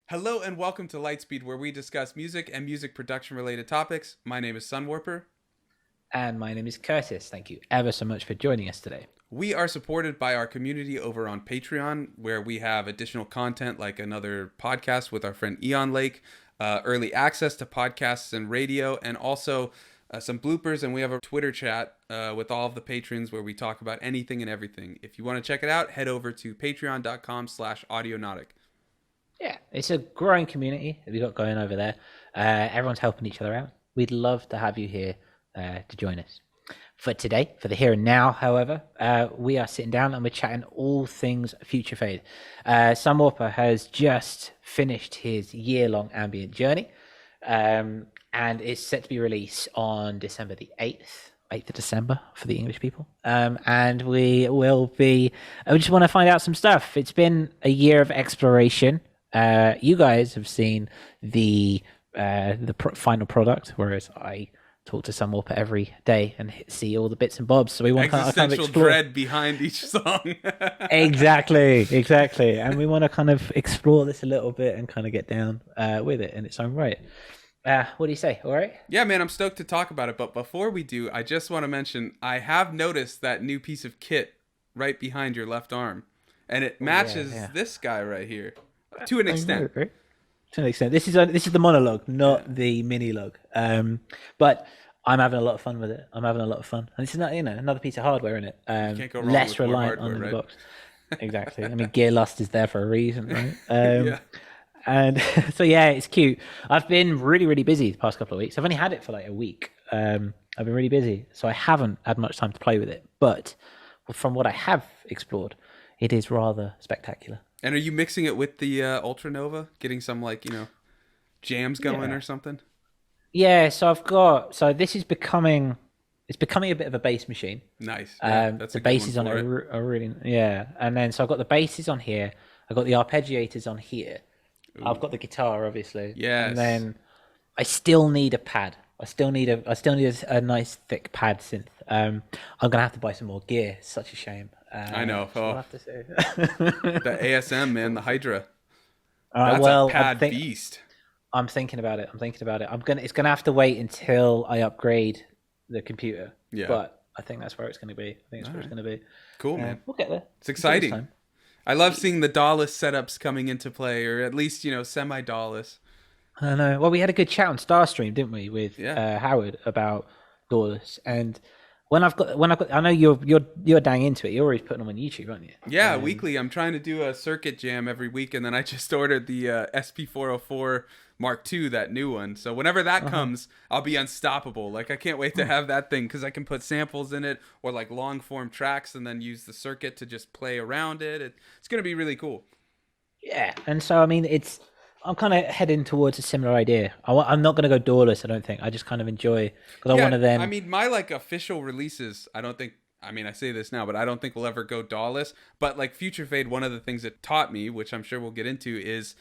Hello and welcome to Lightspeed, where we discuss music and music production related topics. My name is Sunwarper. And my name is Curtis. Thank you ever so much for joining us today. We are supported by our community over on Patreon, where we have additional content like another podcast with our friend Eon Lake, early access to podcasts and radio, and also some bloopers. And we have a Twitter chat with all of the patrons where we talk about anything and everything. If you want to check it out, head over to patreon.com/audionautic. Yeah, it's a growing community that we've got going over there. Everyone's helping each other out. We'd love to have you here to join us. For today, for the here and now, however, we are sitting down and we're chatting all things Future Fade. Sunwarper has just finished his year-long ambient journey, and it's set to be released on December the 8th of December for the English people. And we just want to find out some stuff. It's been a year of exploration. You guys have seen the final product, whereas I talk to Sunwarper every day and see all the bits and bobs. So we want to kind of explore dread behind each song. exactly, and we want to kind of explore this a little bit and kind of get down with it in its own right. What do you say? All right? Yeah, man, I'm stoked to talk about it. But before we do, I just want to mention I have noticed that new piece of kit right behind your left arm, and it matches this guy right here. To an extent. To an extent. This is the monologue, not the mini log. But I'm having a lot of fun with it. I'm having a lot of fun. And it's not, another piece of hardware in it. Can't go wrong less with reliant hardware, on the right? box. Exactly. I mean, gear lust is there for a reason, right? Yeah. And so yeah, it's cute. I've been really, really busy the past couple of weeks. I've only had it for like a week. I've been really busy, so I haven't had much time to play with it. But from what I have explored, it is rather spectacular. And are you mixing it with the Ultra Nova? Getting some jams going or something? Yeah, so this is becoming a bit of a bass machine. Nice. Yeah, that's the a good basses one on it for are really and then so I've got the basses on here. I've got the arpeggiators on here. Ooh. I've got the guitar, obviously. Yes. And then I still need a pad. I still need a nice thick pad synth. I'm gonna have to buy some more gear. It's such a shame. I know. So I'll have to say. The ASM, man, the Hydra. That's a pad beast. I'm thinking about it. It's gonna have to wait until I upgrade the computer. Yeah. But I think that's where it's gonna be. It's gonna be. Cool, man. We'll get there. It's exciting. I love seeing the DAWless setups coming into play, or at least semi-DAWless. I know. Well, we had a good chat on Starstream, didn't we, with Howard about DAWless, and when I've got, I know you're dang into it. You're always putting them on YouTube, aren't you? Yeah, weekly. I'm trying to do a circuit jam every week, and then I just ordered the SP404 Mark II, that new one. So whenever that comes, I'll be unstoppable. Like I can't wait to have that thing because I can put samples in it or like long form tracks, and then use the circuit to just play around it. It's gonna be really cool. Yeah, and so I mean, I'm kind of heading towards a similar idea. I'm not going to go DAWless, I don't think. I just kind of enjoy because I want to then. I mean, my official releases, I don't think. I mean, I say this now, but I don't think we'll ever go DAWless. But like Future Fade, one of the things it taught me, which I'm sure we'll get into, is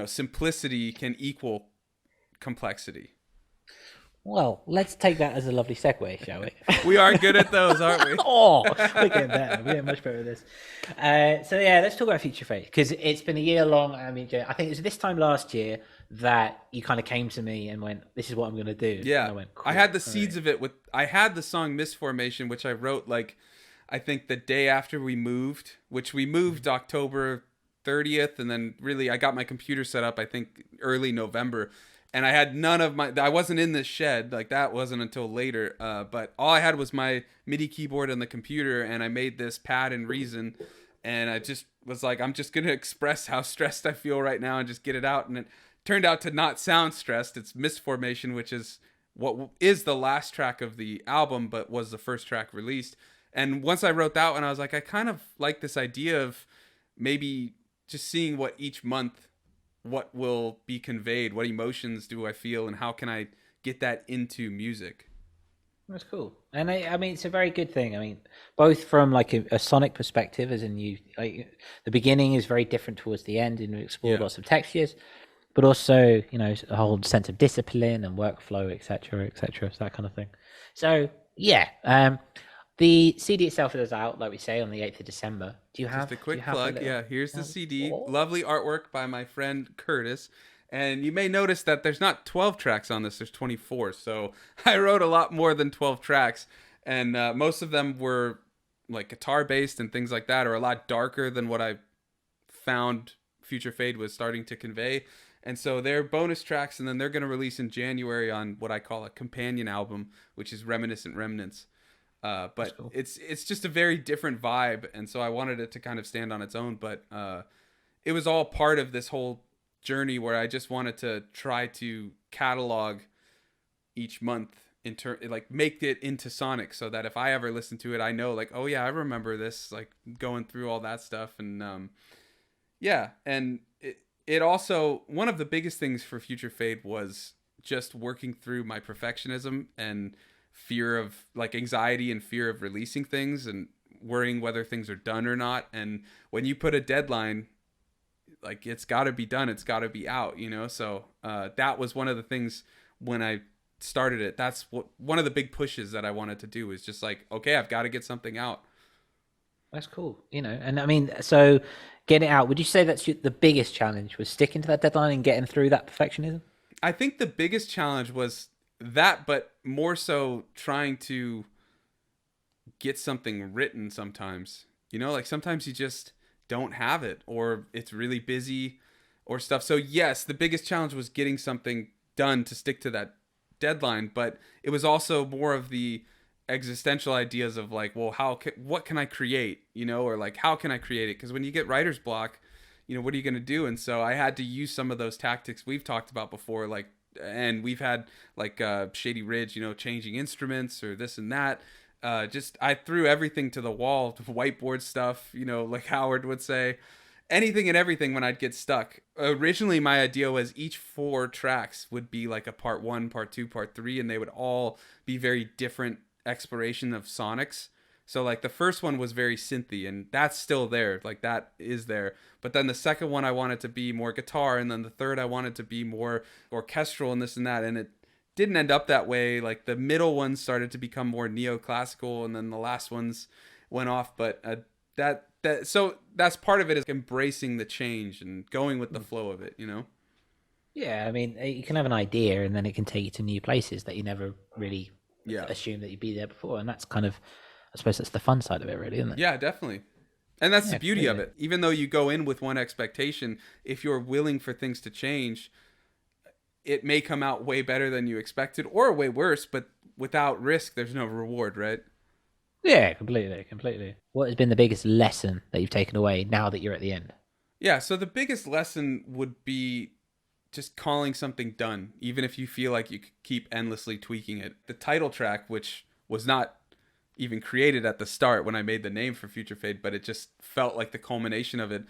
simplicity can equal complexity. Well, let's take that as a lovely segue, shall we? We are good at those, aren't we? Oh, we're getting better. We're getting much better at this. So yeah, let's talk about Future Fade because it's been a year-long ambient journey. I think it was this time last year that you kind of came to me and went, "This is what I'm going to do." Yeah, and I went, cool. I had the seeds of it I had the song Misformation, which I wrote I think the day after we moved, which we moved October 30th, and then really I got my computer set up I think early November. And I had I wasn't in this shed, like that wasn't until later, but all I had was my MIDI keyboard and the computer, and I made this pad in Reason, and I just was like, I'm just going to express how stressed I feel right now and just get it out, and it turned out to not sound stressed. It's Misformation, which is what is the last track of the album, but was the first track released. And once I wrote that one, I was like, I kind of like this idea of maybe just seeing what each month what will be conveyed, what emotions do I feel, and how can I get that into music. That's cool. And I mean, it's a very good thing. I mean, both from like a sonic perspective, as in the beginning is very different towards the end, and you explore lots of textures, but also, a whole sense of discipline and workflow, etc., so that kind of thing. So yeah, The CD itself is out, like we say, on the 8th of December. Just a quick plug. Yeah, here's the CD. Oh. Lovely artwork by my friend Curtis. And you may notice that there's not 12 tracks on this, there's 24. So I wrote a lot more than 12 tracks. And most of them were like guitar based and things like that, or a lot darker than what I found Future Fade was starting to convey. And so they're bonus tracks, and then they're going to release in January on what I call a companion album, which is Reminiscent Remnants. But Cool. it's just a very different vibe, and so I wanted it to kind of stand on its own. But it was all part of this whole journey where I just wanted to try to catalog each month like make it into sonic, so that if I ever listen to it, I know like, oh yeah, I remember this, like going through all that stuff. And yeah, and it also, one of the biggest things for Future Fade was just working through my perfectionism and fear of like anxiety and fear of releasing things and worrying whether things are done or not. And when you put a deadline, like it's got to be done, it's got to be out, you know? So that was one of the things when I started it. That's what one of the big pushes that I wanted to do, is just like, okay, I've got to get something out. That's cool, you know. And I mean, so getting it out, would you say that's the biggest challenge, was sticking to that deadline and getting through that perfectionism? I think the biggest challenge was that, but more so trying to get something written sometimes. You know, like sometimes you just don't have it, or it's really busy or stuff. So yes, the biggest challenge was getting something done to stick to that deadline, but it was also more of the existential ideas of like, well, what can I create, you know, or like how can I create it? Because when you get writer's block, you know, what are you going to do? And so I had to use some of those tactics we've talked about before, like, and we've had like Shady Ridge, you know, changing instruments or this and that. Just I threw everything to the wall, to whiteboard stuff, you know, like Howard would say, anything and everything when I'd get stuck. Originally, my idea was each 4 tracks would be like a part 1, part 2, part 3, and they would all be very different exploration of sonics. So like the first one was very synthy, and that's still there, like that is there. But then the second one I wanted to be more guitar, and then the third I wanted to be more orchestral and this and that, and it didn't end up that way. Like the middle ones started to become more neoclassical, and then the last ones went off. But so that's part of it, is embracing the change and going with the flow of it, you know? Yeah, I mean, you can have an idea and then it can take you to new places that you never really assumed that you'd be there before. And that's kind of, I suppose that's the fun side of it, really, isn't it? Yeah, definitely. And that's the beauty of it. Even though you go in with one expectation, if you're willing for things to change, it may come out way better than you expected, or way worse, but without risk, there's no reward, right? Yeah, completely. What has been the biggest lesson that you've taken away now that you're at the end? Yeah, so the biggest lesson would be just calling something done, even if you feel like you could keep endlessly tweaking it. The title track, which was not even created at the start when I made the name for Future Fade, but it just felt like the culmination of it.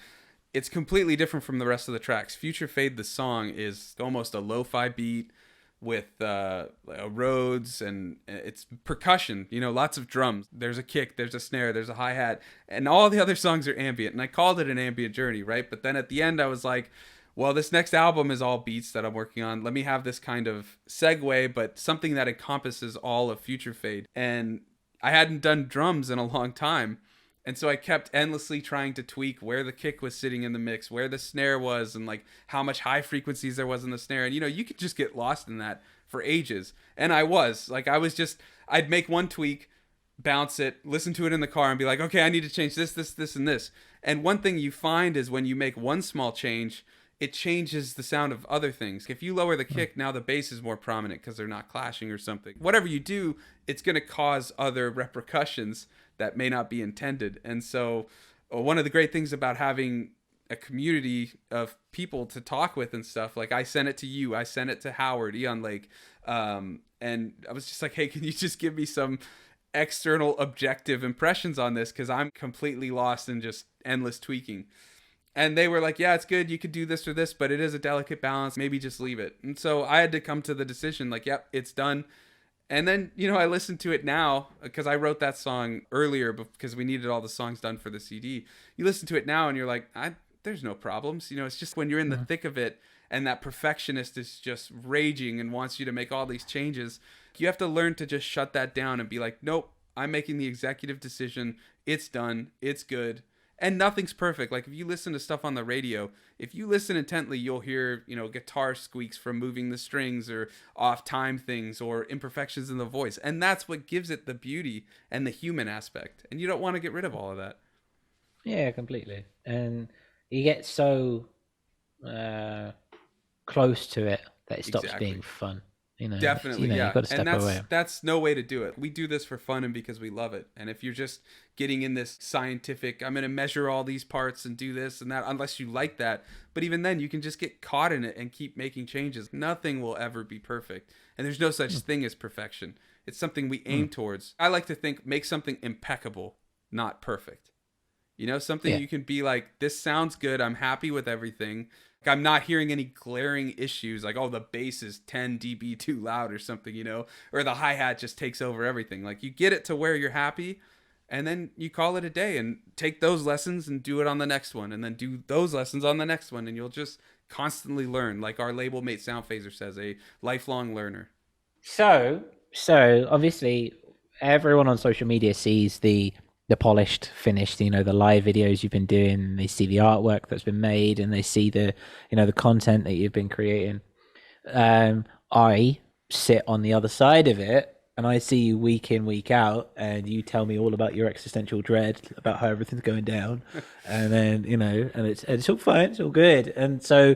It's completely different from the rest of the tracks. Future Fade, the song, is almost a lo-fi beat with Rhodes, and it's percussion, you know, lots of drums. There's a kick, there's a snare, there's a hi-hat, and all the other songs are ambient. And I called it an ambient journey, right? But then at the end I was like, well, this next album is all beats that I'm working on. Let me have this kind of segue, but something that encompasses all of Future Fade. And I hadn't done drums in a long time. And so I kept endlessly trying to tweak where the kick was sitting in the mix, where the snare was, and like how much high frequencies there was in the snare. And, you know, you could just get lost in that for ages. And I was like, I'd make one tweak, bounce it, listen to it in the car, and be like, okay, I need to change this, and this. And one thing you find is when you make one small change, it changes the sound of other things. If you lower the kick, now the bass is more prominent because they're not clashing or something. Whatever you do, it's going to cause other repercussions that may not be intended. And so one of the great things about having a community of people to talk with and stuff, like I sent it to you, I sent it to Howard, Eon Lake, and I was just like, hey, can you just give me some external objective impressions on this, because I'm completely lost in just endless tweaking. And they were like, yeah, it's good, you could do this or this, but it is a delicate balance, maybe just leave it. And so I had to come to the decision, like, yep, it's done. And then, you know, I listened to it now, because I wrote that song earlier because we needed all the songs done for the CD. You listen to it now and you're like, there's no problems. You know, it's just when you're in the thick of it and that perfectionist is just raging and wants you to make all these changes, you have to learn to just shut that down and be like, nope, I'm making the executive decision. It's done. It's good. And nothing's perfect. Like if you listen to stuff on the radio, if you listen intently, you'll hear, guitar squeaks from moving the strings or off time things or imperfections in the voice. And that's what gives it the beauty and the human aspect. And you don't want to get rid of all of that. Yeah, completely. And you get so close to it that it stops Exactly. being fun. Definitely, You've yeah. got to And step away. that's no way to do it. We do this for fun and because we love it. And if you're just getting in this scientific, I'm going to measure all these parts and do this and that, unless you like that. But even then, you can just get caught in it and keep making changes. Nothing will ever be perfect. And there's no such thing as perfection. It's something we aim towards. I like to think, make something impeccable, not perfect. Something you can be like, this sounds good. I'm happy with everything. Like, I'm not hearing any glaring issues like, oh, the bass is 10 dB too loud or something, or the hi-hat just takes over everything. Like, you get it to where you're happy, and then you call it a day and take those lessons and do it on the next one, and then do those lessons on the next one, and you'll just constantly learn. Like our label mate Sound Phaser says, a lifelong learner. So obviously, everyone on social media sees the polished, finished, the live videos you've been doing. They see the artwork that's been made, and they see the content that you've been creating. I sit on the other side of it, and I see you week in, week out, and you tell me all about your existential dread, about how everything's going down, and then and it's all fine, it's all good, and so.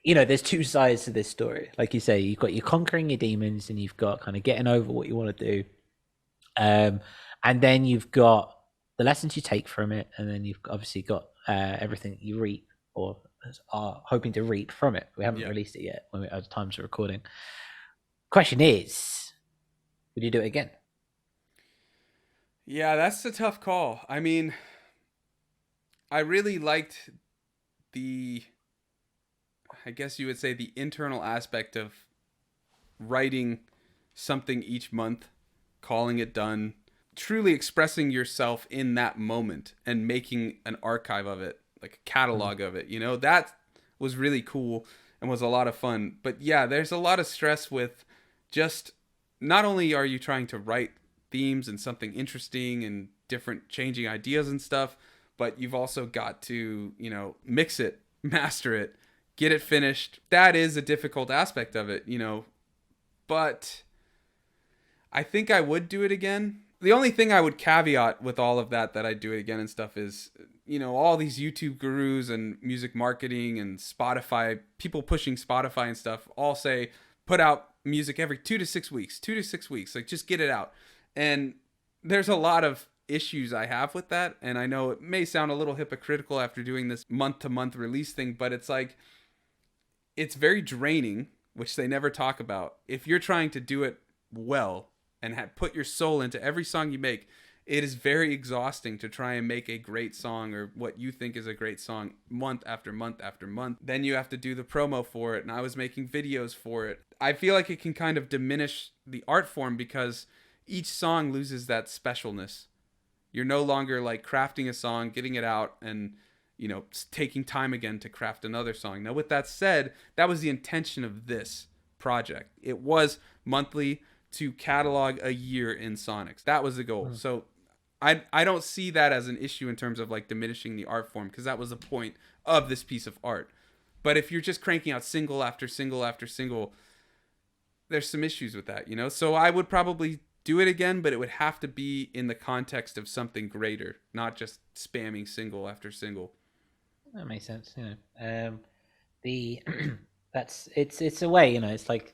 There's two sides to this story. Like you say, you've got you conquering your demons, and you've got kind of getting over what you want to do. And then you've got the lessons you take from it, and then you've obviously got everything you reap or are hoping to reap from it. We haven't released it yet when at the time of recording. Question is, would you do it again? Yeah, that's a tough call. I mean, I really liked I guess you would say the internal aspect of writing something each month, calling it done, truly expressing yourself in that moment and making an archive of it, like a catalog of it. That was really cool and was a lot of fun. But yeah, there's a lot of stress with just, not only are you trying to write themes and something interesting and different changing ideas and stuff, but you've also got to, mix it, master it, get it finished. That is a difficult aspect of it, but I think I would do it again. The only thing I would caveat with all of that I'd do it again and stuff is, all these YouTube gurus and music marketing and Spotify, people pushing Spotify and stuff, all say, put out music every 2 to 6 weeks, like just get it out. And there's a lot of issues I have with that. And I know it may sound a little hypocritical after doing this month to month release thing, but it's like, it's very draining, which they never talk about. If you're trying to do it well and put your soul into every song you make, it is very exhausting to try and make a great song or what you think is a great song month after month after month. Then you have to do the promo for it, and I was making videos for it. I feel like it can kind of diminish the art form because each song loses that specialness. You're no longer like crafting a song, getting it out, and taking time again to craft another song. Now, with that said, that was the intention of this project. It was monthly to catalog a year in Sonics. That was the goal. So I don't see that as an issue in terms of like diminishing the art form, because that was the point of this piece of art. But if you're just cranking out single after single after single, there's some issues with that, So I would probably do it again, but it would have to be in the context of something greater, not just spamming single after single. That makes sense. It's a way. It's like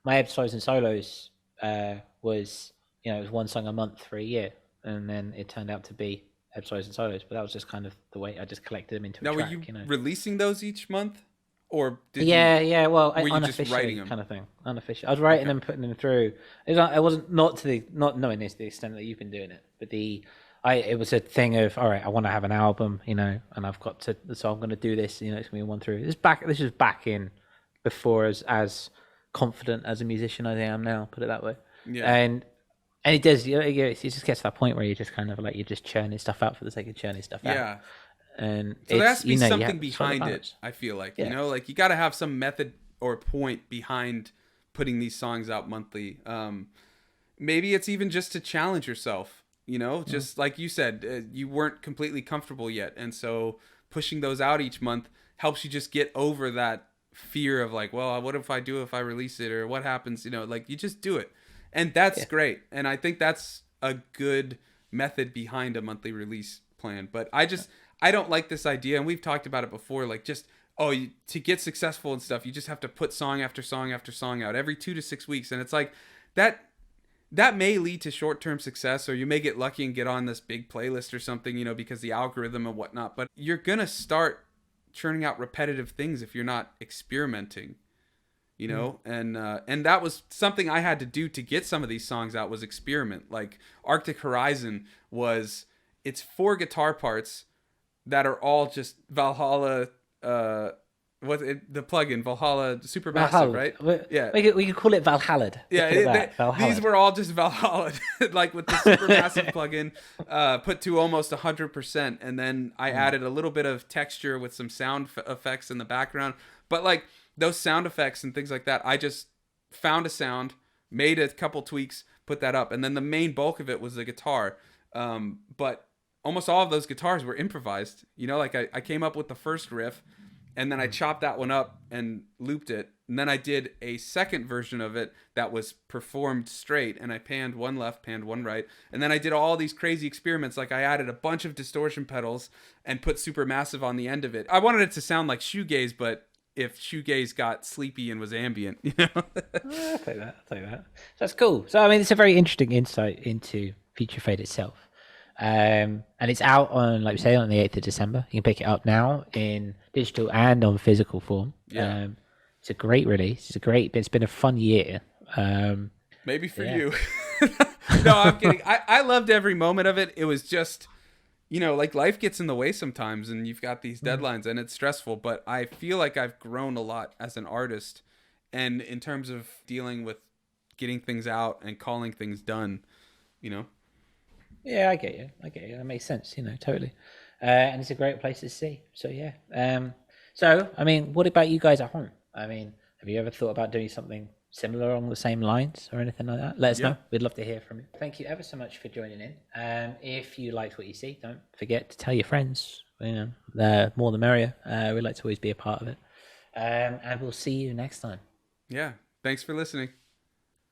my episodes and solos was it was one song a month for a year, and then it turned out to be episodes and solos. But that was just kind of the way I just collected them into a track. Now, were you releasing those each month, or did yeah? Well, were you just writing them? Kind of thing. Unofficial. I was writing them, putting them through. I wasn't not knowing this to the extent that you've been doing it, but it was a thing of, all right, I want to have an album, and I've got to, so I'm going to do this, it's going to be one through. This was back in before as confident as a musician as I am now, put it that way. Yeah. And it does, it just gets to that point where you just kind of like, you're just churning stuff out for the sake of churning stuff out. Yeah. And so there has to be something behind it, I feel like, like you got to have some method or point behind putting these songs out monthly. maybe it's even just to challenge yourself, just like you said, you weren't completely comfortable yet. And so pushing those out each month helps you just get over that fear of like, well, what if I release it, or what happens, like you just do it. And that's great. And I think that's a good method behind a monthly release plan. But I don't like this idea. And we've talked about it before, like just, to get successful and stuff, you just have to put song after song after song out every 2 to 6 weeks. And it's like that may lead to short-term success, or you may get lucky and get on this big playlist or something, because the algorithm and whatnot. But you're going to start churning out repetitive things if you're not experimenting, and that was something I had to do to get some of these songs out, was experiment. Like Arctic Horizon it's 4 guitar parts that are all just Valhalla, the plugin Valhalla Supermassive, Valhalla. right? Yeah, we could call it Valhalla. Yeah, these were all just Valhalla, like with the Supermassive plugin, put to almost 100%, and then I added a little bit of texture with some sound effects in the background. But like those sound effects and things like that, I just found a sound, made a couple tweaks, put that up, and then the main bulk of it was the guitar. But almost all of those guitars were improvised. Like I came up with the first riff, and then I chopped that one up and looped it. And then I did a second version of it that was performed straight, and I panned one left, panned one right. And then I did all these crazy experiments. Like I added a bunch of distortion pedals and put Supermassive on the end of it. I wanted it to sound like shoegaze, but if shoegaze got sleepy and was ambient, I'll take that. That's cool. So, I mean, it's a very interesting insight into Future Fade itself. And it's out on, like we say, on the 8th of December. You can pick it up now in digital and on physical form. Yeah. It's a great release. It's been a fun year. Maybe for you. No, I'm kidding. I loved every moment of it. It was just, like life gets in the way sometimes, and you've got these deadlines and it's stressful, but I feel like I've grown a lot as an artist, and in terms of dealing with getting things out and calling things done, Yeah, I get you. That makes sense, totally. And it's a great place to see. So, yeah. So, I mean, what about you guys at home? I mean, have you ever thought about doing something similar along the same lines or anything like that? Let us know. We'd love to hear from you. Thank you ever so much for joining in. If you liked what you see, don't forget to tell your friends. The more the merrier. We like to always be a part of it. And we'll see you next time. Yeah. Thanks for listening.